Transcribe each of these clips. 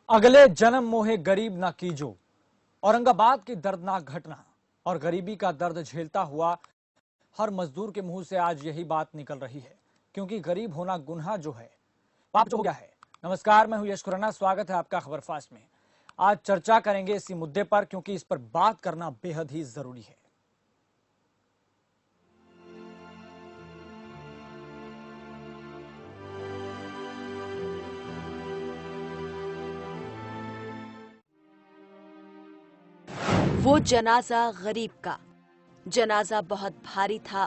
अगले जन्म मोहे गरीब ना कीजो। औरंगाबाद की दर्दनाक घटना और गरीबी का दर्द झेलता हुआ हर मजदूर के मुंह से आज यही बात निकल रही है, क्योंकि गरीब होना गुनाह जो है, पाप जो हो गया है। नमस्कार, मैं हूं यश खुराना, स्वागत है आपका खबर फास्ट में। आज चर्चा करेंगे इसी मुद्दे पर, क्योंकि इस पर बात करना बेहद ही जरूरी है। वो जनाजा गरीब का। जनाजा बहुत भारी था।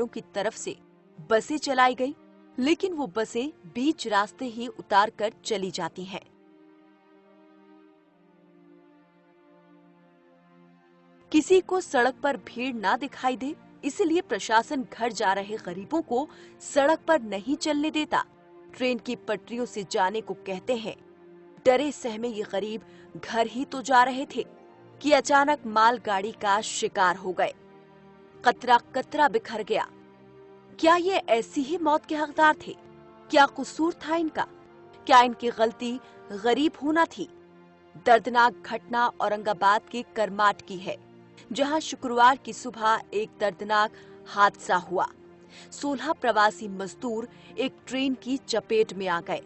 की तरफ से बसें चलाई गई, लेकिन वो बसें बीच रास्ते ही उतार कर चली जाती हैं। किसी को सड़क पर भीड़ ना दिखाई दे, इसलिए प्रशासन घर जा रहे गरीबों को सड़क पर नहीं चलने देता। ट्रेन की पटरियों से जाने को कहते हैं। डरे सहमे ये गरीब घर ही तो जा रहे थे कि अचानक मालगाड़ी का शिकार हो गए। कतरा कतरा बिखर गया। क्या ये ऐसी ही मौत के हकदार थे? क्या कसूर था इनका? क्या इनकी गलती गरीब होना थी? दर्दनाक घटना औरंगाबाद के करमाट की है, जहां शुक्रवार की सुबह एक दर्दनाक हादसा हुआ। 16 प्रवासी मजदूर एक ट्रेन की चपेट में आ गए।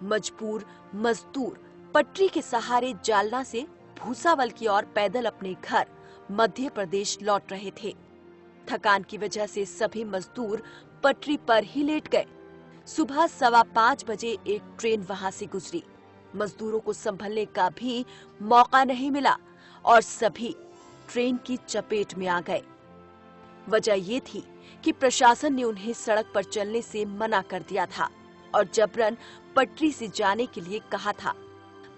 मजबूर मजदूर पटरी के सहारे जालना से भूसावल की ओर पैदल अपने घर मध्य प्रदेश लौट रहे थे। थकान की वजह से सभी मजदूर पटरी पर ही लेट गए। सुबह 5:15 बजे एक ट्रेन वहां से गुजरी। मजदूरों को संभलने का भी मौका नहीं मिला और सभी ट्रेन की चपेट में आ गए। वजह ये थी कि प्रशासन ने उन्हें सड़क पर चलने से मना कर दिया था और जबरन पटरी से जाने के लिए कहा था।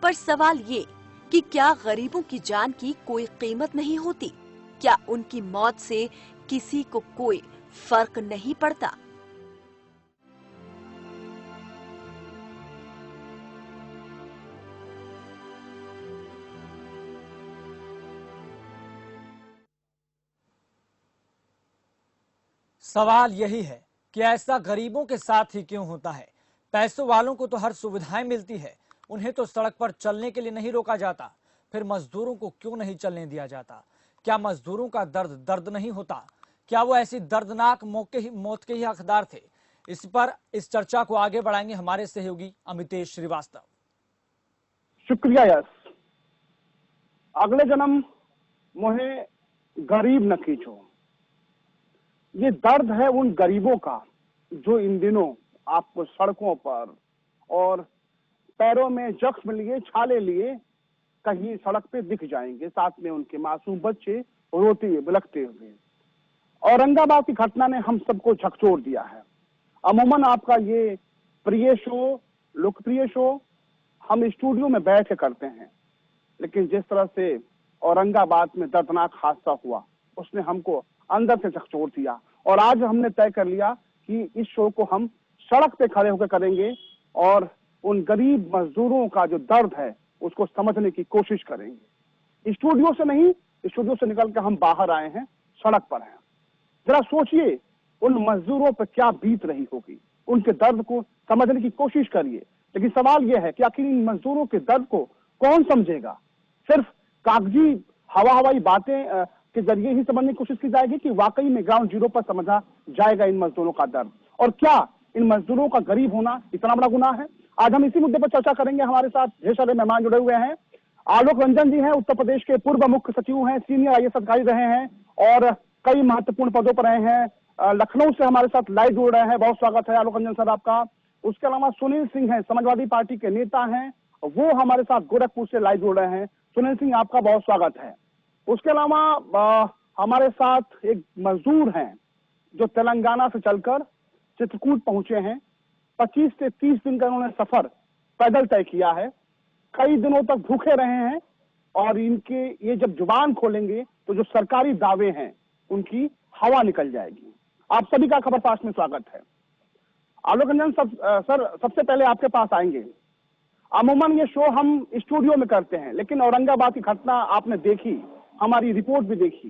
पर सवाल ये कि क्या गरीबों की जान की कोई कीमत नहीं होती? क्या उनकी मौत से किसी को कोई फर्क नहीं पड़ता? सवाल यही है कि ऐसा गरीबों के साथ ही क्यों होता है। पैसों वालों को तो हर सुविधाएं मिलती है, उन्हें तो सड़क पर चलने के लिए नहीं रोका जाता। फिर मजदूरों को क्यों नहीं चलने दिया जाता? क्या मजदूरों का दर्द दर्द नहीं होता? क्या वो ऐसी दर्दनाक मौत के ही हकदार थे? इस पर इस चर्चा को आगे बढ़ाएंगे हमारे सहयोगी अमितेश श्रीवास्तव। शुक्रिया यश। अगले जन्म मोहे गरीब न कीजो। ये दर्द है उन गरीबों का जो इन दिनों आपको सड़कों पर और पैरों में जख्म लिए, छाले लिए कहीं सड़क पे दिख जाएंगे, साथ में उनके मासूम बच्चे रोते हुए बिलखते हुए। औरंगाबाद की घटना ने हम सबको झकझोर दिया है। अमूमन आपका ये प्रिय शो, लोकप्रिय शो हम स्टूडियो में बैठ के करते हैं, लेकिन जिस तरह से औरंगाबाद में दर्दनाक हादसा हुआ उसने हमको अंदर से झकझोर दिया। और आज हमने तय कर लिया कि इस शो को हम सड़क पे खड़े होकर करेंगे और उन गरीब मजदूरों का जो दर्द है उसको समझने की कोशिश करेंगे। स्टूडियो से नहीं, स्टूडियो से निकल के हम बाहर आए हैं, सड़क पर हैं। जरा सोचिए उन मजदूरों पर क्या बीत रही होगी, उनके दर्द को समझने की कोशिश करिए। लेकिन सवाल यह है कि आखिर इन मजदूरों के दर्द को कौन समझेगा? सिर्फ कागजी हवाई बातें के जरिए ही समझने की कोशिश की जाएगी कि वाकई में ग्राउंड जीरो पर समझा जाएगा इन मजदूरों का दर्द? और क्या इन मजदूरों का गरीब होना इतना बड़ा गुनाह है? आज हम इसी मुद्दे पर चर्चा करेंगे। हमारे साथ ढेर सारे मेहमान जुड़े हुए हैं। आलोक रंजन जी हैं, उत्तर प्रदेश के पूर्व मुख्य सचिव हैं, सीनियर IAS अधिकारी रहे हैं और कई महत्वपूर्ण पदों पर रहे हैं। लखनऊ से हमारे साथ लाइव जुड़ रहे हैं। बहुत स्वागत है आलोक रंजन सर आपका। उसके अलावा सुनील सिंह हैं, समाजवादी पार्टी के नेता हैं, वो हमारे साथ गोरखपुर से लाइव जुड़ रहे हैं। सुनील सिंह आपका बहुत स्वागत है। उसके अलावा हमारे साथ एक मजदूर हैं जो तेलंगाना से चलकर चित्रकूट पहुंचे हैं। 25 से 30 दिन का उन्होंने सफर पैदल तय किया है, कई दिनों तक भूखे रहे हैं और इनके ये जब जुबान खोलेंगे तो जो सरकारी दावे हैं उनकी हवा निकल जाएगी। आप सभी का खबरपाश में स्वागत है। आलोक रंजन सर, सबसे पहले आपके पास आएंगे। अमूमन ये शो हम स्टूडियो में करते हैं, लेकिन औरंगाबाद की घटना आपने देखी, हमारी रिपोर्ट भी देखी,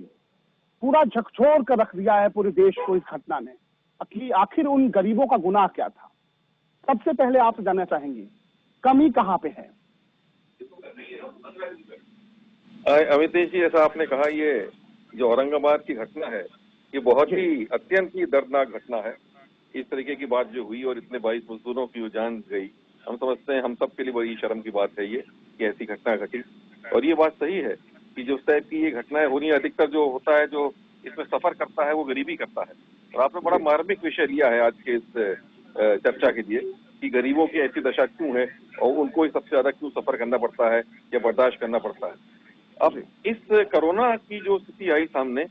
पूरा झकझोर कर रख दिया है पूरे देश को इस घटना ने कि आखिर उन गरीबों का गुनाह क्या था। सबसे पहले आपसे जानना चाहेंगे, कमी कहाँ पे है? अमितेश जी, ऐसा आपने कहा, ये जो औरंगाबाद की घटना है ये बहुत ही अत्यंत ही दर्दनाक घटना है। इस तरीके की बात जो हुई और इतने 22 मजदूरों की जो जान गई, हम समझते हैं हम सब के लिए बड़ी शर्म की बात है ये कि ऐसी घटना घटी। और ये बात सही है कि जो टाइप की ये घटनाएं हो रही है, अधिकतर जो होता है, जो इसमें सफर करता है वो गरीबी करता है। और आपने बड़ा मार्मिक विषय लिया है आज के इस चर्चा के लिए कि गरीबों की ऐसी दशा क्यों है और उनको ही सबसे ज्यादा क्यों सफर करना पड़ता है या बर्दाश्त करना पड़ता है। अब इस कोरोना की जो स्थिति आई सामने,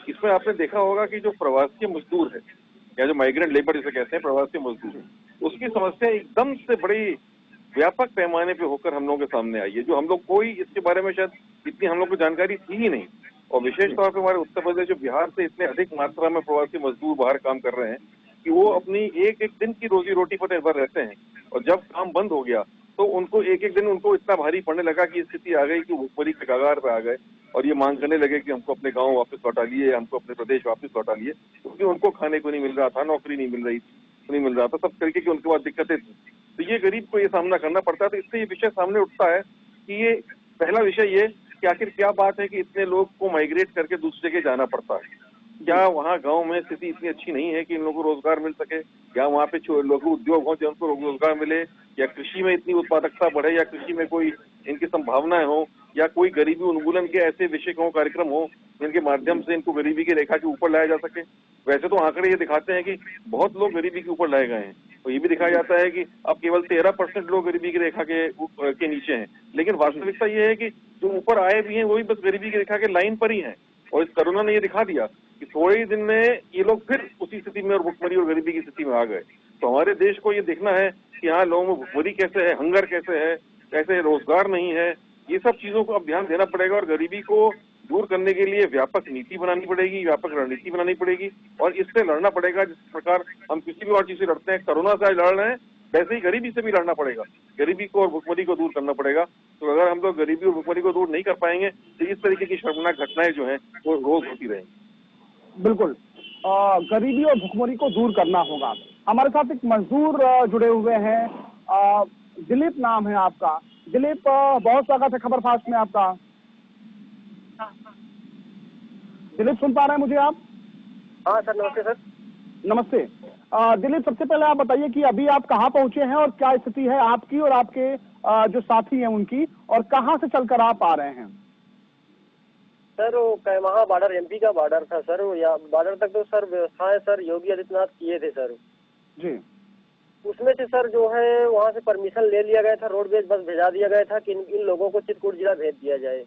इसमें आपने देखा होगा कि जो प्रवासी मजदूर है या जो माइग्रेंट लेबर जिसे कहते हैं, प्रवासी मजदूर, उसकी समस्या एकदम से बड़ी व्यापक पैमाने पे होकर हम लोगों के सामने आई है, जो हम लोग कोई इसके बारे में शायद इतनी हम लोग को जानकारी थी ही नहीं। और विशेष तौर पे हमारे उत्तर प्रदेश, जो बिहार से इतने अधिक मात्रा में प्रवासी मजदूर बाहर काम कर रहे हैं कि वो अपनी एक एक दिन की रोजी रोटी पर निर्भर रहते हैं। और जब काम बंद हो गया तो उनको एक एक दिन उनको इतना भारी पड़ने लगा कि स्थिति आ गई कि भूखमरी के कगार पे आ गए और ये मांग करने लगे कि हमको अपने गांव वापस लौटा लिए, हमको अपने प्रदेश वापस लौटा लिए, क्योंकि उनको खाने को नहीं मिल रहा था, नौकरी नहीं मिल रहा था, सब तरीके की उनके पास दिक्कतें थी। तो ये गरीब को ये सामना करना पड़ता है। तो इससे ये विषय सामने उठता है कि ये पहला विषय ये कि आखिर क्या बात है कि इतने लोग को माइग्रेट करके दूसरी जगह जाना पड़ता है। क्या वहाँ गांव में स्थिति इतनी अच्छी नहीं है कि इन लोगों को रोजगार मिल सके, या वहाँ पे लघु उद्योग हो जो उनको रोजगार मिले, या कृषि में इतनी उत्पादकता बढ़े, या कृषि में कोई इनकी संभावनाएं हो, या कोई गरीबी उन्मूलन के ऐसे विषय हो, कार्यक्रम हो जिनके माध्यम से इनको गरीबी की रेखा के ऊपर लाया जा सके। वैसे तो आंकड़े ये दिखाते हैं कि बहुत लोग गरीबी के ऊपर लाए गए हैं, तो ये भी दिखाया जाता है कि अब केवल 13% लोग गरीबी की रेखा के नीचे हैं। लेकिन वास्तविकता ये है कि जो ऊपर आए भी हैं वो भी बस गरीबी की रेखा के लाइन पर ही हैं। और इस कोरोना ने ये दिखा दिया कि थोड़े ही दिन में ये लोग फिर उसी स्थिति में और भुखमरी और गरीबी की स्थिति में आ गए। तो हमारे देश को ये देखना है कि यहाँ लोगों में भुखमरी कैसे है, हंगर कैसे है, कैसे रोजगार नहीं है, ये सब चीजों को अब ध्यान देना पड़ेगा। और गरीबी को दूर करने के लिए व्यापक नीति बनानी पड़ेगी, व्यापक रणनीति बनानी पड़ेगी और इससे लड़ना पड़ेगा जिस प्रकार हम किसी भी और चीज से लड़ते हैं। कोरोना से लड़ रहे हैं, वैसे ही गरीबी से भी लड़ना पड़ेगा, गरीबी को और भुखमरी को दूर करना पड़ेगा। तो अगर हम लोग गरीबी और भुखमरी को दूर नहीं कर पाएंगे तो इस तरीके की शर्मनाक घटनाएं जो हैं वो रोज होती रहेंगी। बिल्कुल, गरीबी और भुखमरी को दूर करना होगा। हमारे साथ एक मजदूर जुड़े हुए हैं, दिलीप नाम है आपका। दिलीप, बहुत स्वागत है खबरपाश में आपका। दिलीप, सुन पा रहे हैं मुझे आप? हाँ सर, नमस्ते सर। नमस्ते। दिलीप, सबसे पहले आप बताइए कि अभी आप कहाँ पहुंचे हैं और क्या स्थिति है आपकी और आपके जो साथी हैं उनकी, और कहाँ से चलकर आप आ रहे हैं? सर वो कैमाहा बॉर्डर, MP का बॉर्डर था सर। या बॉर्डर तक तो सर व्यवस्थाएं सर योगी आदित्यनाथ किए थे सर जी। उसमें से सर जो है वहाँ से परमिशन ले लिया गया था, रोडवेज बस भेजा दिया गया था कि इन लोगों को चित्रकूट जिला भेज दिया जाए।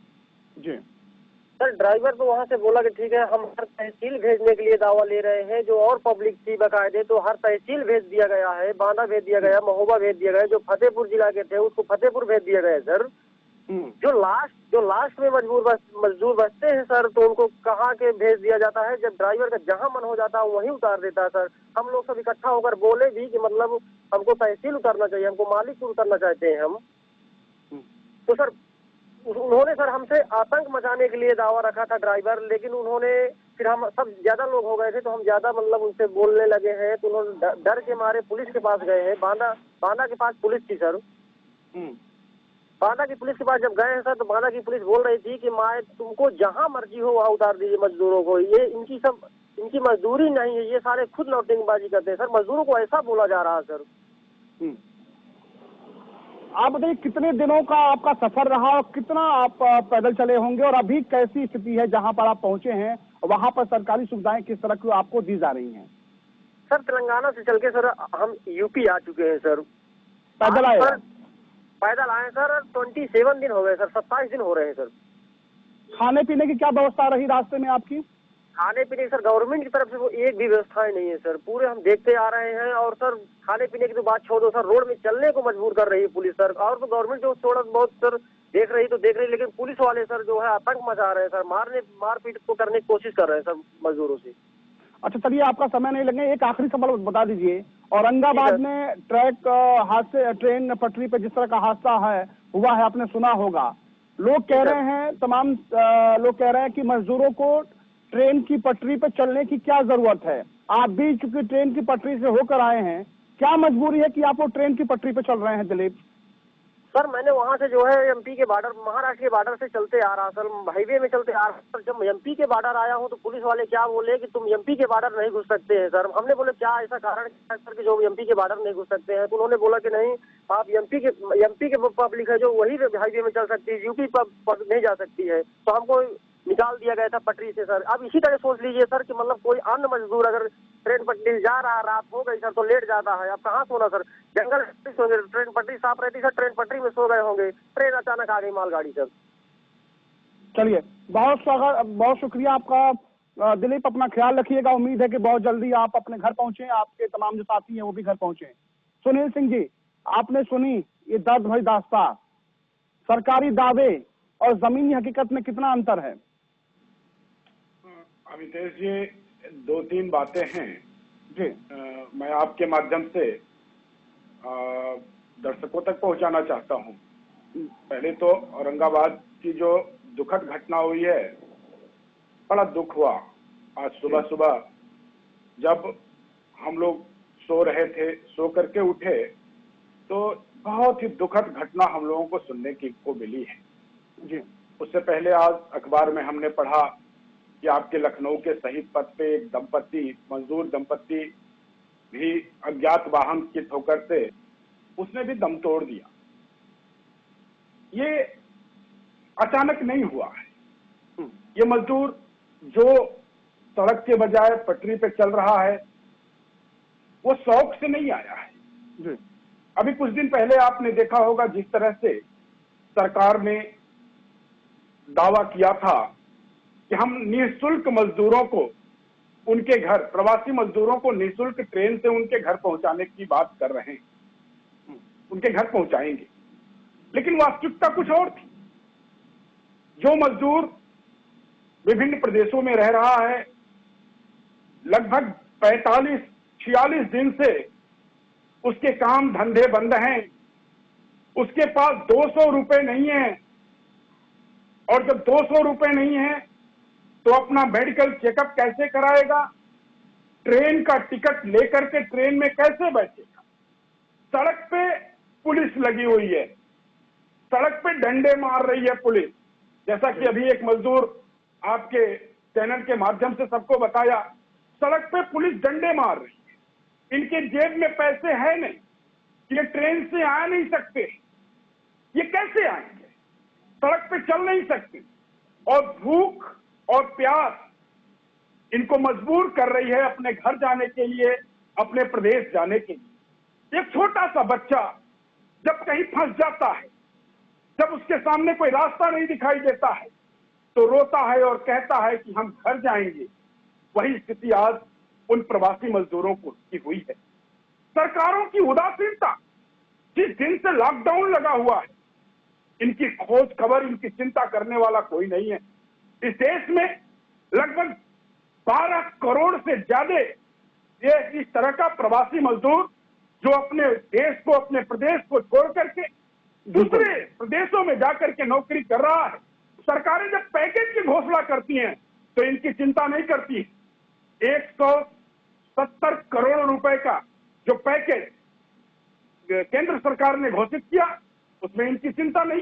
जी सर ड्राइवर तो वहाँ से बोला कि ठीक है, हम हर तहसील भेजने के लिए दावा ले रहे हैं। जो और पब्लिक थी बकायदे, तो हर तहसील भेज दिया गया है, बांदा भेज दिया गया, महोबा भेज दिया गया। जो फतेहपुर जिला के थे उसको फतेहपुर भेज दिया गया सर। जो लास्ट में मजदूर बचते हैं सर, तो उनको कहाँ के भेज दिया जाता है, जब ड्राइवर का जहाँ मन हो जाता है वहीं उतार देता है सर। हम लोग सब इकट्ठा होकर बोले भी कि मतलब हमको तहसील उतारना चाहिए, हमको मालिक उतारना चाहते हैं हम। तो सर उन्होंने सर हमसे आतंक मचाने के लिए दावा रखा था ड्राइवर, लेकिन उन्होंने फिर हम सब ज्यादा लोग हो गए थे तो हम ज्यादा मतलब उनसे बोलने लगे हैं, तो उन्होंने डर के मारे पुलिस के पास गए हैं। बांदा के पास पुलिस थी सर। बांदा की पुलिस के पास जब गए हैं सर, तो बांदा की पुलिस बोल रही थी कि माए तुमको जहां मर्जी हो वहां उतार दीजिए मजदूरों को, ये इनकी मजदूरी नहीं है, ये सारे खुद नौटंकीबाजी करते हैं सर। मजदूरों को ऐसा बोला जा रहा है सर। आप बताइए कितने दिनों का आपका सफर रहा और कितना आप पैदल चले होंगे, और अभी कैसी स्थिति है जहां पर आप पहुंचे हैं, वहां पर सरकारी सुविधाएं किस तरह की आपको दी जा रही हैं? सर तेलंगाना से चल के सर हम यूपी आ चुके हैं सर। पैदल आए? सर पैदल आए सर, 27 दिन हो गए सर, 27 दिन हो रहे हैं सर। खाने पीने की क्या व्यवस्था रही रास्ते में आपकी? खाने पीने की सर गवर्नमेंट की तरफ से वो एक भी व्यवस्थाएं नहीं है सर, पूरे हम देखते आ रहे हैं। और सर खाने पीने की तो बात छोड़ दो सर, रोड में चलने को मजबूर कर रही है पुलिस सर। और तो गवर्नमेंट जो थोड़ा बहुत सर देख रही, लेकिन पुलिस वाले सर जो है आतंक मचा रहे हैं सर, मारपीट को करने की कोशिश कर रहे हैं सर मजदूरों से। अच्छा चलिए, आपका समय नहीं लगेगा, एक आखिरी सवाल बता दीजिए, औरंगाबाद में ट्रैक हादसे, ट्रेन पटरी पे जिस तरह का हादसा हुआ है, आपने सुना होगा। लोग कह रहे हैं, तमाम लोग कह रहे हैं कि मजदूरों को ट्रेन की पटरी पे चलने की क्या जरूरत है। आप भी चूंकि ट्रेन की पटरी से होकर आए हैं, क्या मजबूरी है कि आप वो ट्रेन की पटरी पे चल रहे हैं दिलीप? सर मैंने वहां से जो है एमपी के बॉर्डर, महाराष्ट्र के बॉर्डर से चलते आ रहा सर, हाईवे में चलते आ रहा सर। जब एमपी के बॉर्डर आया हूं तो पुलिस वाले क्या बोले कि तुम एमपी के बॉर्डर नहीं घुस सकते हैं सर। हमने बोले क्या ऐसा कारण है सर कि जो एमपी के बॉर्डर नहीं घुस सकते हैं? तो उन्होंने बोला कि नहीं, आप एमपी के पब्लिक है जो वही हाईवे में चल सकती है, यूपी पब्लिक नहीं जा सकती है। तो हमको निकाल दिया गया था पटरी से सर। अब इसी तरह सोच लीजिए सर कि मतलब कोई अन्य मजदूर अगर ट्रेन पटरी जा रहा, रात हो गई सर तो लेट जाता है। अब कहाँ सोना सर, जंगल ट्रेन पटरी साफ रहती सर, ट्रेन पटरी में सो गए होंगे, ट्रेन अचानक आ गई मालगाड़ी सर। चलिए, बहुत स्वागत, बहुत शुक्रिया आपका दिलीप, अपना ख्याल रखिएगा। उम्मीद है कि बहुत जल्दी आप अपने घर पहुंचे, आपके तमाम जो साथी हैं वो भी घर पहुंचे। सुनील सिंह जी, आपने सुनी ये दर्द भरी दास्तां, सरकारी दावे और जमीनी हकीकत में कितना अंतर है? अमितेश जी, 2-3 बातें हैं जी। मैं आपके माध्यम से दर्शकों तक पहुंचाना चाहता हूं। पहले तो औरंगाबाद की जो दुखद घटना हुई है, बड़ा दुख हुआ। आज सुबह सुबह जब हम लोग सो रहे थे, सो करके उठे तो बहुत ही दुखद घटना हम लोगों को सुनने को मिली है जी। उससे पहले आज अखबार में हमने पढ़ा कि आपके लखनऊ के शहीद पथ पे एक दंपत्ति, मजदूर दंपत्ति भी अज्ञात वाहन की ठोकर से उसने भी दम तोड़ दिया। ये अचानक नहीं हुआ है। ये मजदूर जो सड़क के बजाय पटरी पे चल रहा है, वो शौक से नहीं आया है जी। अभी कुछ दिन पहले आपने देखा होगा जिस तरह से सरकार ने दावा किया था कि हम निःशुल्क मजदूरों को उनके घर, प्रवासी मजदूरों को निःशुल्क ट्रेन से उनके घर पहुंचाने की बात कर रहे हैं, उनके घर पहुंचाएंगे। लेकिन वास्तविकता कुछ और थी। जो मजदूर विभिन्न प्रदेशों में रह रहा है, लगभग 45-46 दिन से उसके काम धंधे बंद हैं, उसके पास 200 रुपए नहीं है, और जब 200 रुपए नहीं है तो अपना मेडिकल चेकअप कैसे कराएगा, ट्रेन का टिकट लेकर के ट्रेन में कैसे बैठेगा। सड़क पे पुलिस लगी हुई है, सड़क पे डंडे मार रही है पुलिस। जैसा कि अभी एक मजदूर आपके चैनल के माध्यम से सबको बताया, सड़क पे पुलिस डंडे मार रही है। इनके जेब में पैसे है नहीं, ये ट्रेन से आ नहीं सकते, ये कैसे आएंगे, सड़क पे चल नहीं सकते, और भूख और प्यास इनको मजबूर कर रही है अपने घर जाने के लिए, अपने प्रदेश जाने के लिए। एक छोटा सा बच्चा जब कहीं फंस जाता है, जब उसके सामने कोई रास्ता नहीं दिखाई देता है, तो रोता है और कहता है कि हम घर जाएंगे। वही स्थिति आज उन प्रवासी मजदूरों की हुई है। सरकारों की उदासीनता, जिस दिन से लॉकडाउन लगा हुआ है, इनकी खोज खबर, इनकी चिंता करने वाला कोई नहीं है। इस देश में लगभग 12 करोड़ से ज्यादा ये इस तरह का प्रवासी मजदूर जो अपने देश को, अपने प्रदेश को छोड़ करके दूसरे प्रदेशों में जाकर के नौकरी कर रहा है। सरकारें जब पैकेज की घोषणा करती हैं तो इनकी चिंता नहीं करती। 170 करोड़ रुपए का जो पैकेज केंद्र सरकार ने घोषित किया उसमें इनकी चिंता नहीं।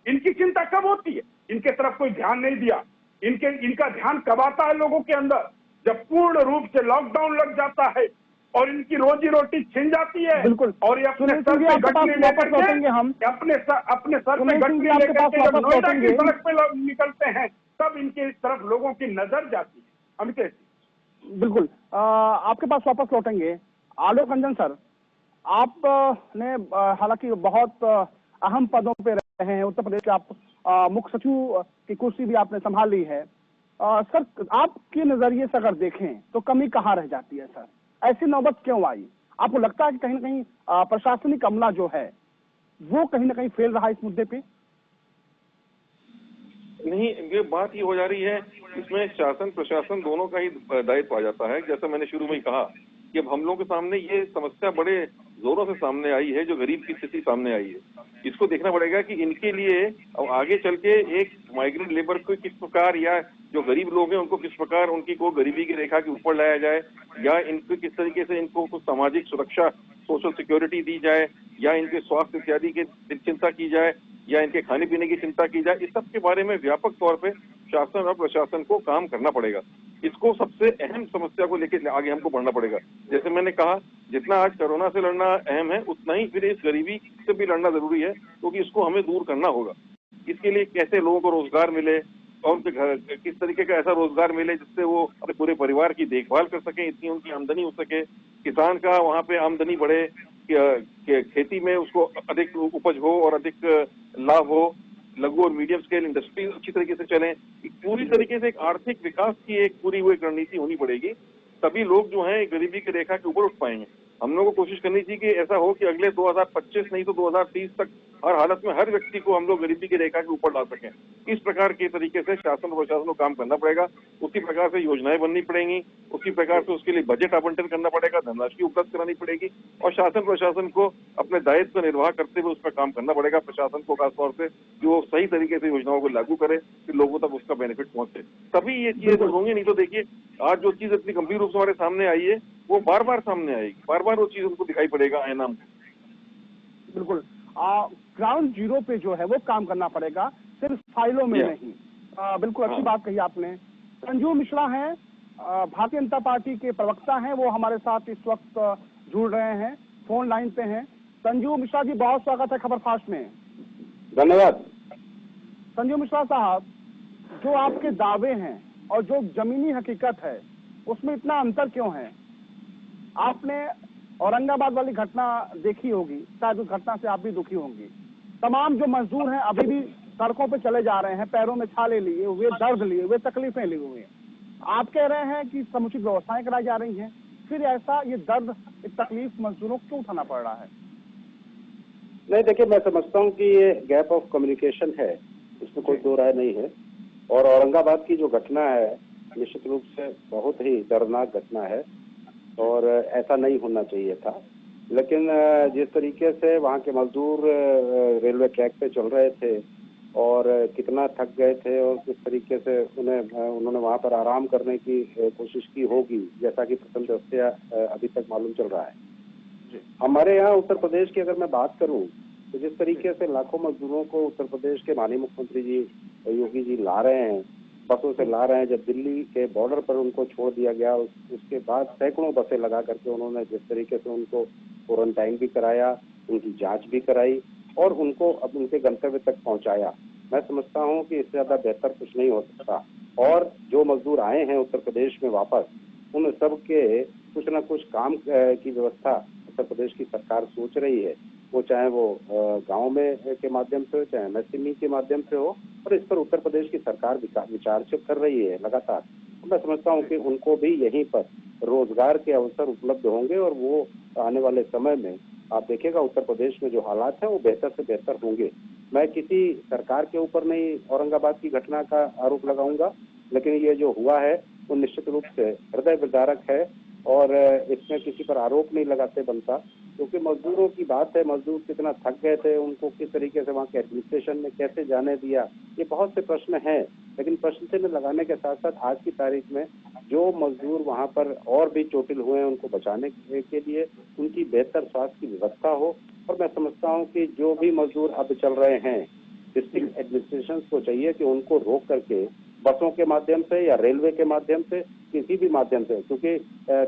इनकी चिंता कब होती है? इनके तरफ कोई ध्यान नहीं दिया। इनका ध्यान कब आता है लोगों के अंदर? जब पूर्ण रूप से लॉकडाउन लग जाता है और इनकी रोजी रोटी छिन जाती है। बिल्कुल। और ये अपने सर पे गठरी लेकर के अपने सर पे गठरी लेकर के जब नोएडा की सड़क पे निकलते हैं तब इनके इस तरफ लोगों की नजर जाती है। अमितेश बिल्कुल, आपके पास वापस लौटेंगे। आलोक रंजन सर, आप ने हालांकि बहुत अहम पदों पे रहे हैं उत्तर प्रदेश के। आप मुख्य सचिव की कुर्सी भी आपने संभाल ली है। सर, आपके नजरिए से अगर देखें तो कमी कहाँ रह जाती है सर? ऐसी नौबत क्यों आई? आपको लगता है कि कहीं ना कहीं प्रशासनिक अमला जो है वो कहीं ना कहीं फेल रहा इस मुद्दे पे? नहीं, ये बात ये हो जा रही है, इसमें शासन प्रशासन दोनों का ही दायित्व आ जाता है। जैसा मैंने शुरू में ही कहा कि अब हम लोगों के सामने ये समस्या बड़े जोरों से सामने आई है, जो गरीब की स्थिति सामने आई है। इसको देखना पड़ेगा कि इनके लिए अब आगे चल के एक माइग्रेंट लेबर को किस प्रकार, या जो गरीब लोग हैं उनको किस प्रकार उनकी को गरीबी की रेखा के ऊपर लाया जाए, या इनको किस तरीके से इनको कुछ सामाजिक सुरक्षा, सोशल सिक्योरिटी दी जाए, या इनके स्वास्थ्य इत्यादि की चिंता की जाए, या इनके खाने पीने की चिंता की जाए। इस सब के बारे में व्यापक तौर पे शासन और प्रशासन को काम करना पड़ेगा। इसको सबसे अहम समस्या को लेकर आगे हमको बढ़ना पड़ेगा। जैसे मैंने कहा, जितना आज कोरोना से लड़ना अहम है उतना ही फिर इस गरीबी से भी लड़ना जरूरी है, क्योंकि इसको हमें दूर करना होगा। इसके लिए कैसे लोगों को रोजगार मिले और उनके घर किस तरीके का ऐसा रोजगार मिले जिससे वो अपने पूरे परिवार की देखभाल कर सके, इतनी उनकी आमदनी हो सके, किसान का वहाँ पे आमदनी बढ़े, खेती में उसको अधिक उपज हो और अधिक लाभ हो, लघु और मीडियम स्केल इंडस्ट्री अच्छी तरीके से चलें। पूरी तरीके से एक आर्थिक विकास की एक पूरी वो एक रणनीति होनी पड़ेगी, तभी लोग जो हैं गरीबी की रेखा के ऊपर उठ पाएंगे। हम लोगों को कोशिश करनी चाहिए कि ऐसा हो कि अगले 2025 नहीं तो 2030 तक हर हालत में हर व्यक्ति को हम लोग गरीबी की रेखा के ऊपर ला सकें। इस प्रकार के तरीके से शासन और प्रशासन को काम करना पड़ेगा, उसी प्रकार से योजनाएं बननी पड़ेंगी, उसी प्रकार से उसके लिए बजट आवंटन करना पड़ेगा, धनराशि उपलब्ध करानी पड़ेगी और शासन प्रशासन को अपने दायित्व का निर्वाह करते हुए उस पर काम करना पड़ेगा। प्रशासन को खासतौर से कि वो सही तरीके से योजनाओं को लागू करे कि लोगों तक उसका बेनिफिट पहुंचे, तभी ये चीजें होंगी। नहीं तो देखिए, आज जो चीज इतनी गंभीर रूप से हमारे सामने आई है वो बार बार सामने आएगी, बार बार वो चीज उनको दिखाई पड़ेगा आईना में। बिल्कुल, ग्राउंड जीरो पे जो है वो काम करना पड़ेगा, सिर्फ फाइलों में नहीं। बिल्कुल अच्छी बात कही आपने। संजू मिश्रा हैं, भारतीय जनता पार्टी के प्रवक्ता हैं, वो हमारे साथ इस वक्त जुड़ रहे हैं, फोन लाइन पे हैं। संजू मिश्रा जी, बहुत स्वागत है खबर फास्ट में। धन्यवाद। संजू मिश्रा साहब, जो आपके दावे हैं और जो जमीनी हकीकत है उसमें इतना अंतर क्यों है? आपने औरंगाबाद वाली घटना देखी होगी, शायद उस घटना से आप भी दुखी होंगी। तमाम जो मजदूर हैं अभी भी सड़कों पे चले जा रहे हैं, पैरों में छाले लिए हुए, दर्द लिए हुए, तकलीफें लिए हुए। आप कह रहे हैं कि समुचित व्यवस्थाएं कराई जा रही हैं, फिर ऐसा ये दर्द, तकलीफ मजदूरों को क्यों उठाना पड़ रहा है? नहीं, देखिए, मैं समझता हूँ कि ये गैप ऑफ कम्युनिकेशन है, इसमें कोई दो राय नहीं है। और औरंगाबाद की जो घटना है निश्चित रूप से बहुत ही दर्दनाक घटना है और ऐसा नहीं होना चाहिए था। लेकिन जिस तरीके से वहाँ के मजदूर रेलवे ट्रैक पे चल रहे थे और कितना थक गए थे और किस तरीके से उन्होंने वहाँ पर आराम करने की कोशिश की होगी, जैसा कि प्रथम दृष्टया अभी तक मालूम चल रहा है। हमारे यहाँ उत्तर प्रदेश की अगर मैं बात करूँ तो जिस तरीके से लाखों मजदूरों को उत्तर प्रदेश के माननीय मुख्यमंत्री जी योगी जी ला रहे हैं, बसों से ला रहे हैं। जब दिल्ली के बॉर्डर पर उनको छोड़ दिया गया, उसके बाद सैकड़ों बसें लगा करके उन्होंने जिस तरीके से उनको क्वारंटाइन भी कराया, उनकी जांच भी कराई और उनको अब उनके गंतव्य तक पहुंचाया। मैं समझता हूं कि इससे ज्यादा बेहतर कुछ नहीं हो सकता। और जो मजदूर आए हैं उत्तर प्रदेश में वापस, उन सब के कुछ न कुछ काम की व्यवस्था उत्तर प्रदेश की सरकार सोच रही है, वो चाहे वो गांव में के माध्यम से हो, चाहे एमएसएमई के माध्यम से हो, और इस पर उत्तर प्रदेश की सरकार विचार कर रही है लगातार। मैं समझता हूं कि उनको भी यहीं पर रोजगार के अवसर उपलब्ध होंगे और वो आने वाले समय में आप देखिएगा उत्तर प्रदेश में जो हालात हैं वो बेहतर से बेहतर होंगे। मैं किसी सरकार के ऊपर नहीं औरंगाबाद की घटना का आरोप लगाऊंगा, लेकिन ये जो हुआ है वो निश्चित रूप से हृदय विदारक है और इसमें किसी पर आरोप नहीं लगाते बनता। क्योंकि मजदूरों की बात है, मजदूर कितना थक गए थे, उनको किस तरीके से वहाँ के एडमिनिस्ट्रेशन ने कैसे जाने दिया, ये बहुत से प्रश्न हैं। लेकिन प्रश्न चिन्ह लगाने के साथ साथ आज की तारीख में जो मजदूर वहाँ पर और भी चोटिल हुए हैं, उनको बचाने के लिए उनकी बेहतर स्वास्थ्य की व्यवस्था हो। और मैं समझता हूँ कि जो भी मजदूर अब चल रहे हैं, डिस्ट्रिक्ट एडमिनिस्ट्रेशन को चाहिए कि उनको रोक करके बसों के माध्यम से या रेलवे के माध्यम से, किसी भी माध्यम से, क्योंकि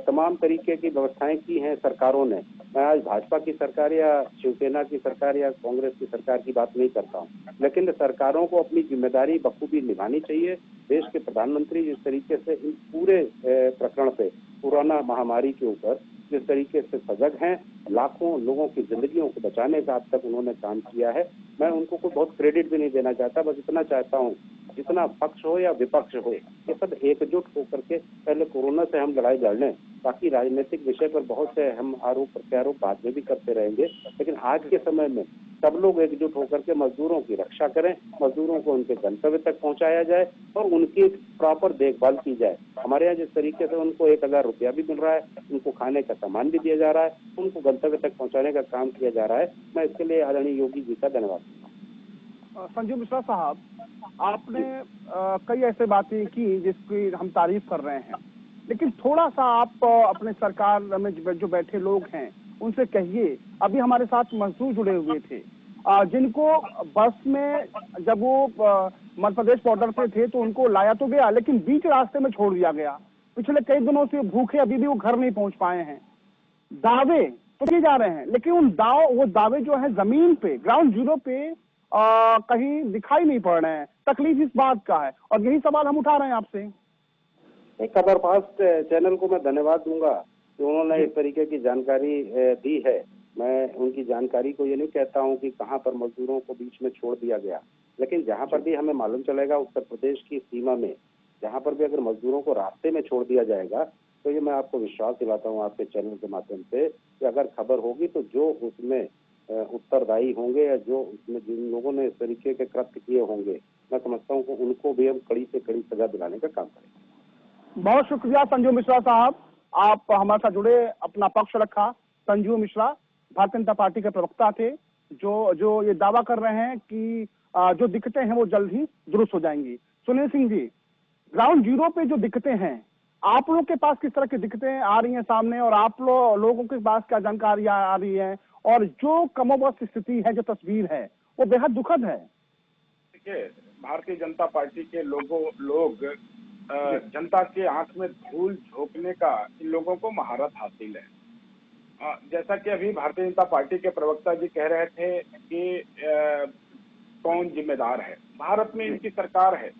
तमाम तरीके की व्यवस्थाएं की हैं सरकारों ने। मैं आज भाजपा की सरकार या शिवसेना की सरकार या कांग्रेस की सरकार की बात नहीं करता हूं, लेकिन सरकारों को अपनी जिम्मेदारी बखूबी निभानी चाहिए। देश के प्रधानमंत्री जिस तरीके से इन पूरे प्रकरण पे, कोरोना महामारी के ऊपर जिस तरीके से सजग हैं, लाखों लोगों की जिंदगियों को बचाने का अब तक उन्होंने काम किया है। मैं उनको कोई बहुत क्रेडिट भी नहीं देना चाहता, बस इतना चाहता हूँ जितना पक्ष हो या विपक्ष हो, ये सब एकजुट होकर के पहले कोरोना से हम लड़ाई लड़ लें। बाकी राजनीतिक विषय पर बहुत से हम आरोप प्रत्यारोप बाद में भी करते रहेंगे, लेकिन आज के समय में सब लोग एकजुट होकर के मजदूरों की रक्षा करें, मजदूरों को उनके गंतव्य तक पहुंचाया जाए और उनकी प्रॉपर देखभाल की जाए। हमारे यहाँ जिस तरीके से उनको 1000 रुपया भी मिल रहा है, उनको खाने का सामान भी दिया जा रहा है, उनको गंतव्य तक पहुंचाने का काम किया जा रहा है। मैं इसके लिए आदरणीय योगी जी का धन्यवाद करता हूँ। संजीव मिश्रा साहब, आपने कई ऐसे बातें की जिसकी हम तारीफ कर रहे हैं, लेकिन थोड़ा सा आप अपने सरकार में जो बैठे लोग हैं उनसे कहिए। अभी हमारे साथ मजदूर जुड़े हुए थे जिनको बस में, जब वो मध्य प्रदेश बॉर्डर पे थे तो उनको लाया तो गया, लेकिन बीच रास्ते में छोड़ दिया गया। पिछले कई दिनों से भूखे अभी भी वो घर नहीं पहुंच पाए हैं। दावे तो किए जा रहे हैं, लेकिन वो दावे जो है जमीन पे, ग्राउंड जीरो पे कहीं दिखाई नहीं पड़ रहे हैं। तकलीफ इस बात का है और यही सवाल हम उठा रहे हैं आपसे। एक खबरफास्ट चैनल को मैं धन्यवाद दूंगा कि उन्होंने इस तरीके की जानकारी दी है। मैं उनकी जानकारी को ये नहीं कहता हूं कि कहां पर मजदूरों को बीच में छोड़ दिया गया, लेकिन जहां पर भी हमें मालूम चलेगा उत्तर प्रदेश की सीमा में जहां पर भी अगर मजदूरों को रास्ते में छोड़ दिया जाएगा, तो ये मैं आपको विश्वास दिलाता हूँ आपके चैनल के माध्यम से कि अगर खबर होगी तो जो उसमें उत्तरदायी होंगे या जो उसमें जिन लोगों ने इस तरीके के कृत्य किए होंगे, मैं समझता हूँ कि उनको भी हम कड़ी से कड़ी सजा दिलाने का काम करेंगे। बहुत शुक्रिया संजीव मिश्रा साहब, आप हमारे साथ जुड़े, अपना पक्ष रखा। संजीव मिश्रा भारतीय जनता पार्टी के प्रवक्ता थे, जो ये दावा कर रहे हैं कि जो दिक्कतें हैं वो जल्द ही दुरुस्त हो जाएंगी। सुनील सिंह जी, ग्राउंड जीरो पे जो दिक्कतें हैं, आप लोग के पास किस तरह की दिक्कतें आ रही हैं सामने, और आप लोगों के पास क्या जानकारी आ रही है, और जो कमोबस्त स्थिति है, जो तस्वीर है, वो बेहद दुखद है। देखिए, भारतीय जनता पार्टी के लोग जनता के आंख में धूल झोंकने का इन लोगों को महारत हासिल है। जैसा कि अभी भारतीय जनता पार्टी के प्रवक्ता जी कह रहे थे कि कौन जिम्मेदार है। भारत में इनकी सरकार है,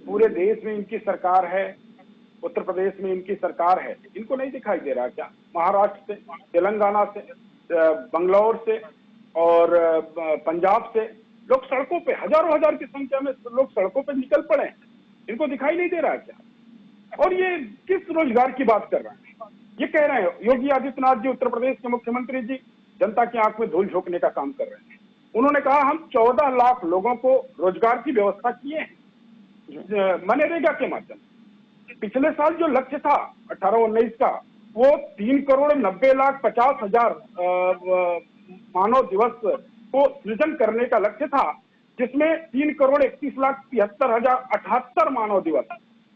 पूरे देश में इनकी सरकार है, उत्तर प्रदेश में इनकी सरकार है। इनको नहीं दिखाई दे रहा क्या? महाराष्ट्र से, तेलंगाना से, बंगलौर से और पंजाब से लोग सड़कों पे, हजारों हजार की संख्या में लोग सड़कों पे निकल पड़े हैं। इनको दिखाई नहीं दे रहा क्या? और ये किस रोजगार की बात कर रहे हैं? ये कह रहे हैं योगी आदित्यनाथ जी, उत्तर प्रदेश के मुख्यमंत्री जी, जनता की आंख में धूल झोंकने का काम कर रहे हैं। उन्होंने कहा हम 14 लाख लोगों को रोजगार की व्यवस्था किए हैं मनरेगा के माध्यम से। पिछले साल जो लक्ष्य था 18-19 का, वो 3,90,50,000 मानव दिवस को सृजन करने का लक्ष्य था, जिसमें 3,31,73,078 मानव दिवस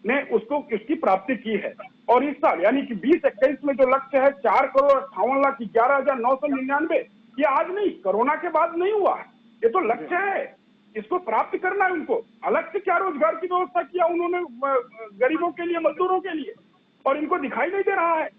ने उसकी प्राप्ति की है। और इस साल यानी कि 2021 में जो लक्ष्य है 4,58,11,999, ये आज नहीं, कोरोना के बाद नहीं हुआ है, ये तो लक्ष्य है, इसको प्राप्त करना है उनको। अलग से क्या रोजगार की व्यवस्था किया उन्होंने गरीबों के लिए, मजदूरों के लिए, और इनको दिखाई नहीं दे रहा है।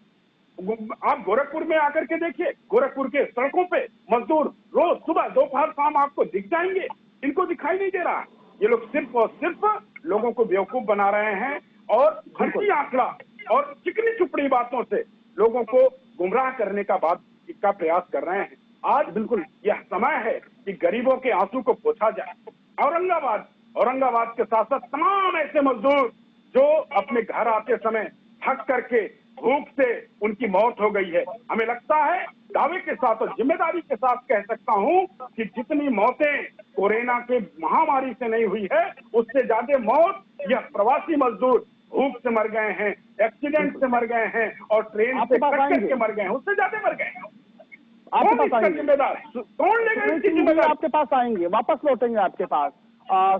आप गोरखपुर में आकर के देखिए, गोरखपुर के सड़कों पे मजदूर रोज सुबह दोपहर शाम आपको दिख जाएंगे, इनको दिखाई नहीं दे रहा है। ये लोग सिर्फ और सिर्फ लोगों को बेवकूफ बना रहे हैं और फर्जी आंकड़ा और चिकनी चुपड़ी बातों से लोगों को गुमराह करने का प्रयास कर रहे हैं। आज बिल्कुल यह समय है कि गरीबों के आंसू को पोंछा जाए। औरंगाबाद के साथ साथ तमाम ऐसे मजदूर जो अपने घर आते समय थक करके, भूख से उनकी मौत हो गई है। हमें लगता है, दावे के साथ और जिम्मेदारी के साथ कह सकता हूं कि जितनी मौतें कोरोना के महामारी से नहीं हुई है, उससे ज्यादा मौत यह प्रवासी मजदूर भूख से मर गए हैं, एक्सीडेंट से मर गए हैं और ट्रेन से टक्कर के मर गए हैं, उससे ज्यादा मर गए हैं। आपके कौन पास इसका आएंगे, जिम्मेदार है? कौन लेगा इसकी सुरेंद्र जी जिम्मेदारी? आपके पास आएंगे, वापस लौटेंगे आपके पास।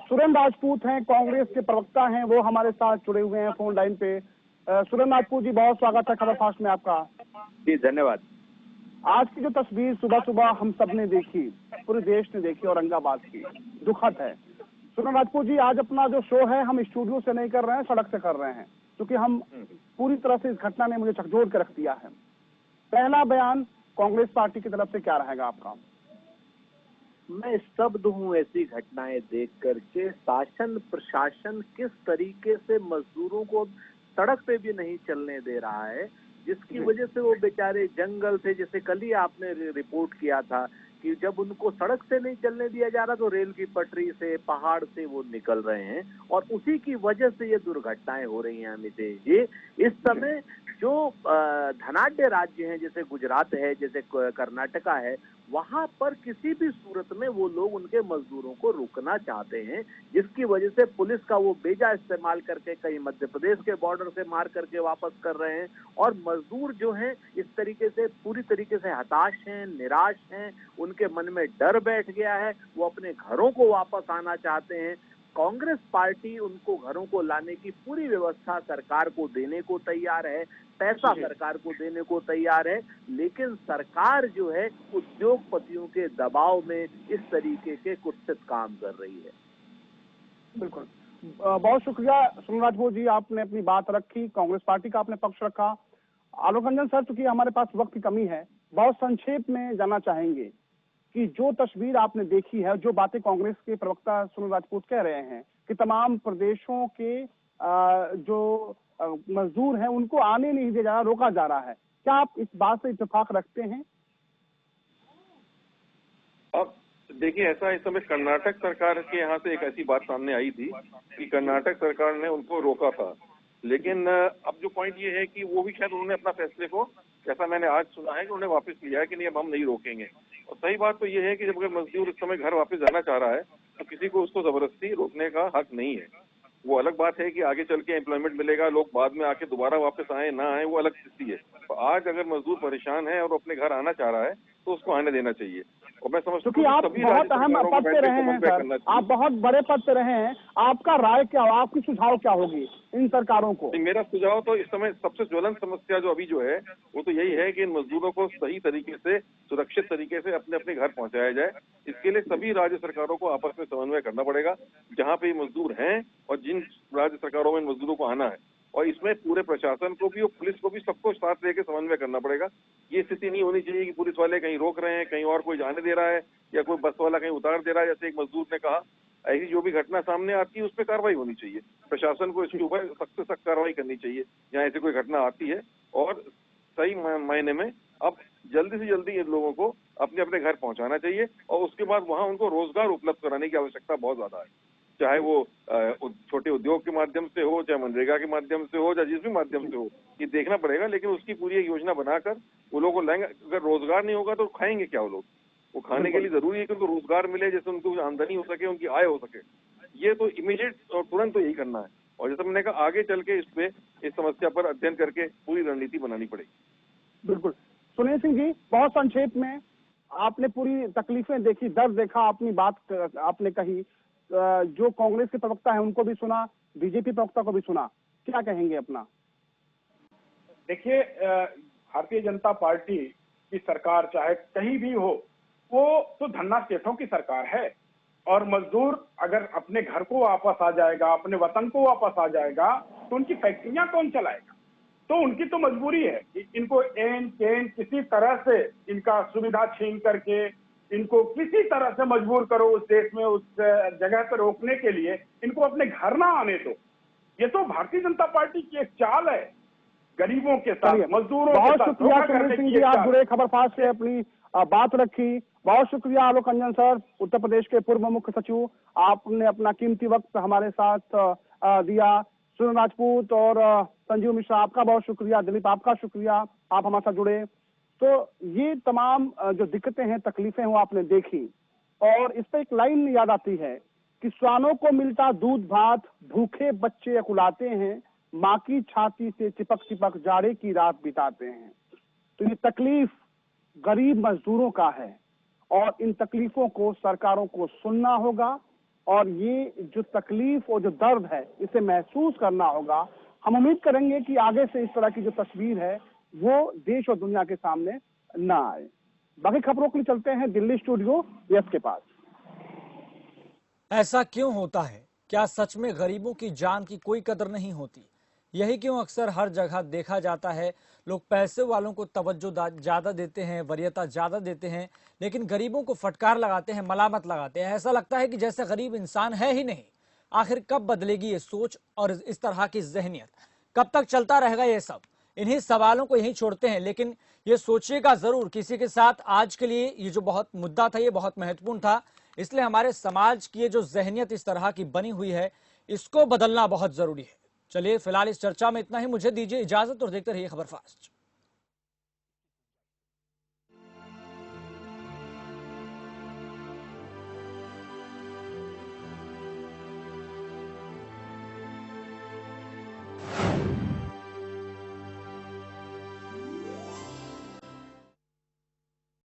सुरेंद्र राजपूत हैं, कांग्रेस के प्रवक्ता हैं, वो हमारे साथ जुड़े हुए हैं फोन लाइन पे। सुरेंद्र राजपूत जी, बहुत स्वागत है खबर फास्ट में आपका। जी धन्यवाद। आज की जो तस्वीर सुबह सुबह हम सब ने देखी, पूरे देश ने देखी औरंगाबाद की, दुखद है। सुरेंद्र राजपूत जी, आज अपना जो शो है हम स्टूडियो से नहीं कर रहे हैं, सड़क से कर रहे हैं, क्योंकि हम पूरी तरह से इस घटना ने मुझे झकझोर के रख दिया है। पहला बयान कांग्रेस पार्टी की तरफ से क्या रहेगा आपका? मैं स्तब्ध हूँ ऐसी घटनाएं देख करके। शासन प्रशासन किस तरीके से मजदूरों को सड़क पे भी नहीं चलने दे रहा है, जिसकी वजह से वो बेचारे जंगल से, जैसे कल ही आपने रिपोर्ट किया था कि जब उनको सड़क से नहीं चलने दिया जा रहा तो रेल की पटरी से, पहाड़ से वो निकल रहे हैं, और उसी की वजह से ये दुर्घटनाएं हो रही हैं। अमितेश जी, इस समय जो धनाढ्य राज्य हैं, जैसे गुजरात है, जैसे कर्नाटका है, वहां पर किसी भी सूरत में वो लोग उनके मजदूरों को रोकना चाहते हैं, जिसकी वजह से पुलिस का वो बेजा इस्तेमाल करके कहीं मध्य प्रदेश के बॉर्डर से मार करके वापस कर रहे हैं, और मजदूर जो हैं इस तरीके से पूरी तरीके से हताश हैं, निराश हैं, उनके मन में डर बैठ गया है, वो अपने घरों को वापस आना चाहते हैं। कांग्रेस पार्टी उनको घरों को लाने की पूरी व्यवस्था सरकार को देने को तैयार है, पैसा सरकार को देने को तैयार है, लेकिन सरकार जो है उद्योगपतियों के दबाव में इस तरीके के कुत्सित काम कर रही है। बिल्कुल, बहुत शुक्रिया सुरेंद्र राजपूत जी, आपने अपनी बात रखी, कांग्रेस पार्टी का आपने पक्ष रखा। आलोक रंजन सर, चूंकि हमारे पास वक्त की कमी है, बहुत संक्षेप में जानना चाहेंगे कि जो तस्वीर आपने देखी है, जो बातें कांग्रेस के प्रवक्ता सुरेंद्र राजपूत कह रहे हैं कि तमाम प्रदेशों के जो मजदूर हैं उनको आने नहीं दिया जा रहा, रोका जा रहा है, क्या आप इस बात से इत्तेफाक रखते हैं? अब देखिए, ऐसा इस समय कर्नाटक सरकार के यहाँ से एक ऐसी बात सामने आई थी कि कर्नाटक सरकार ने उनको रोका था, लेकिन अब जो पॉइंट ये है कि वो भी शायद उन्होंने अपना फैसले को, जैसा मैंने आज सुना है, कि उन्होंने वापस लिया है कि नहीं, अब हम नहीं रोकेंगे। और सही बात तो ये है कि जब अगर मजदूर इस समय घर वापस जाना चाह रहा है तो किसी को उसको जबरदस्ती रोकने का हक नहीं है। वो अलग बात है कि आगे चल के एम्प्लॉयमेंट मिलेगा, लोग बाद में आके दोबारा वापस आए ना आए, वो अलग स्थिति है। तो आज अगर मजदूर परेशान है और अपने घर आना चाह रहा है तो उसको आने देना चाहिए। और मैं समझता हूँ क्योंकि आप बहुत अहम पद पे रहे हैं सर, आप बहुत बड़े पद पे रहे हैं, आपका राय क्या, आपकी सुझाव क्या होगी इन सरकारों को? मेरा सुझाव तो इस समय सबसे ज्वलंत समस्या जो अभी जो है वो तो यही है कि इन मजदूरों को सही तरीके से, सुरक्षित तरीके से अपने अपने घर पहुंचाया जाए। इसके लिए सभी राज्य सरकारों को आपस में समन्वय करना पड़ेगा, जहां पे मजदूर हैं और जिन राज्य सरकारों में मजदूरों को आना है, और इसमें पूरे प्रशासन को भी और पुलिस को भी सबको साथ लेके समन्वय करना पड़ेगा। ये स्थिति नहीं होनी चाहिए कि पुलिस वाले कहीं रोक रहे हैं, कहीं और कोई जाने दे रहा है, या कोई बस वाला कहीं उतार दे रहा है। जैसे एक मजदूर ने कहा, ऐसी जो भी घटना सामने आती है उस पर कार्रवाई होनी चाहिए, प्रशासन को इसके ऊपर सख्त से सख्त कार्रवाई करनी चाहिए जहाँ ऐसी कोई घटना आती है। और सही मायने में अब जल्दी से जल्दी इन लोगों को अपने अपने घर पहुंचाना चाहिए, और उसके बाद वहां उनको रोजगार उपलब्ध कराने की आवश्यकता बहुत ज्यादा है, चाहे वो छोटे उद्योग के माध्यम से हो, चाहे मनरेगा के माध्यम से हो, चाहे जिस भी माध्यम से हो, ये देखना पड़ेगा। लेकिन उसकी पूरी एक योजना बनाकर वो लोगों को लाएंगे। अगर रोजगार नहीं होगा तो खाएंगे क्या वो लोग? वो खाने के लिए जरूरी है कि उनको रोजगार मिले, जैसे उनको आमदनी हो सके, उनकी आय हो सके। ये तो इमीडिएट और तुरंत तो यही करना है, और जैसे मैंने कहा आगे चल के इस समस्या पर अध्ययन करके पूरी रणनीति बनानी पड़ेगी। बिल्कुल। सुनील सिंह जी, बहुत संक्षेप में, आपने पूरी तकलीफें देखी, दर्द देखा, अपनी बात आपने कही, जो कांग्रेस के प्रवक्ता है उनको भी सुना, बीजेपी प्रवक्ता को भी सुना, क्या कहेंगे अपना? देखिए, भारतीय जनता पार्टी की सरकार चाहे कहीं भी हो, वो तो धन्ना सेठों की सरकार है, और मजदूर अगर अपने घर को वापस आ जाएगा, अपने वतन को वापस आ जाएगा, तो उनकी फैक्ट्रियां कौन चलाएगा? तो उनकी तो मजबूरी है कि इनको एन केन किसी तरह से इनका सुविधा छीन करके इनको किसी तरह से मजबूर करो उस देश में, उस जगह पर रोकने के लिए, इनको अपने घर ना आने दो। ये तो भारतीय जनता पार्टी की एक चाल है, गरीबों के साथ, मजदूरों के साथ। बहुत शुक्रिया सुनील सिंह जी, आप जुड़े खबरफास्ट से अपनी बात रखी। बहुत शुक्रिया आलोक रंजन सर, उत्तर प्रदेश के पूर्व मुख्य सचिव, आपने अपना कीमती वक्त हमारे साथ दिया। सुरेंद्र राजपूत और संजीव मिश्रा, आपका बहुत शुक्रिया। दिलीप, आपका शुक्रिया, आप हमारे साथ जुड़े। तो ये तमाम जो दिक्कतें हैं, तकलीफें वो आपने देखी, और इस पर एक लाइन याद आती है कि श्वानों को मिलता दूध भात, भूखे बच्चे अकुलाते हैं, माँ की छाती से चिपक चिपक जाड़े की रात बिताते हैं। तो ये तकलीफ गरीब मजदूरों का है और इन तकलीफों को सरकारों को सुनना होगा और ये जो तकलीफ और जो दर्द है इसे महसूस करना होगा। हम उम्मीद करेंगे कि आगे से इस तरह की जो तस्वीर है वो देश और दुनिया के सामने ना आए। बाकी खबरों के लिए चलते हैं दिल्ली स्टूडियो यस के पास। ऐसा क्यों होता है? क्या सच में गरीबों की जान की कोई कदर नहीं होती? यही क्यों अक्सर हर जगह देखा जाता है, लोग पैसे वालों को तवज्जो ज्यादा देते हैं, वरीयता ज्यादा देते हैं, लेकिन गरीबों को फटकार लगाते हैं, मलामत लगाते हैं। ऐसा लगता है कि जैसे गरीब इंसान है ही नहीं। आखिर कब बदलेगी ये सोच और इस तरह की जहनियत? कब तक चलता रहेगा ये सब? इन्हीं सवालों को यहीं छोड़ते हैं, लेकिन ये सोचिएगा जरूर किसी के साथ। आज के लिए ये जो बहुत मुद्दा था, ये बहुत महत्वपूर्ण था, इसलिए हमारे समाज की ये जो जहनियत इस तरह की बनी हुई है, इसको बदलना बहुत जरूरी है। चलिए फिलहाल इस चर्चा में इतना ही। मुझे दीजिए इजाजत और देखते रहिए खबर फास्ट।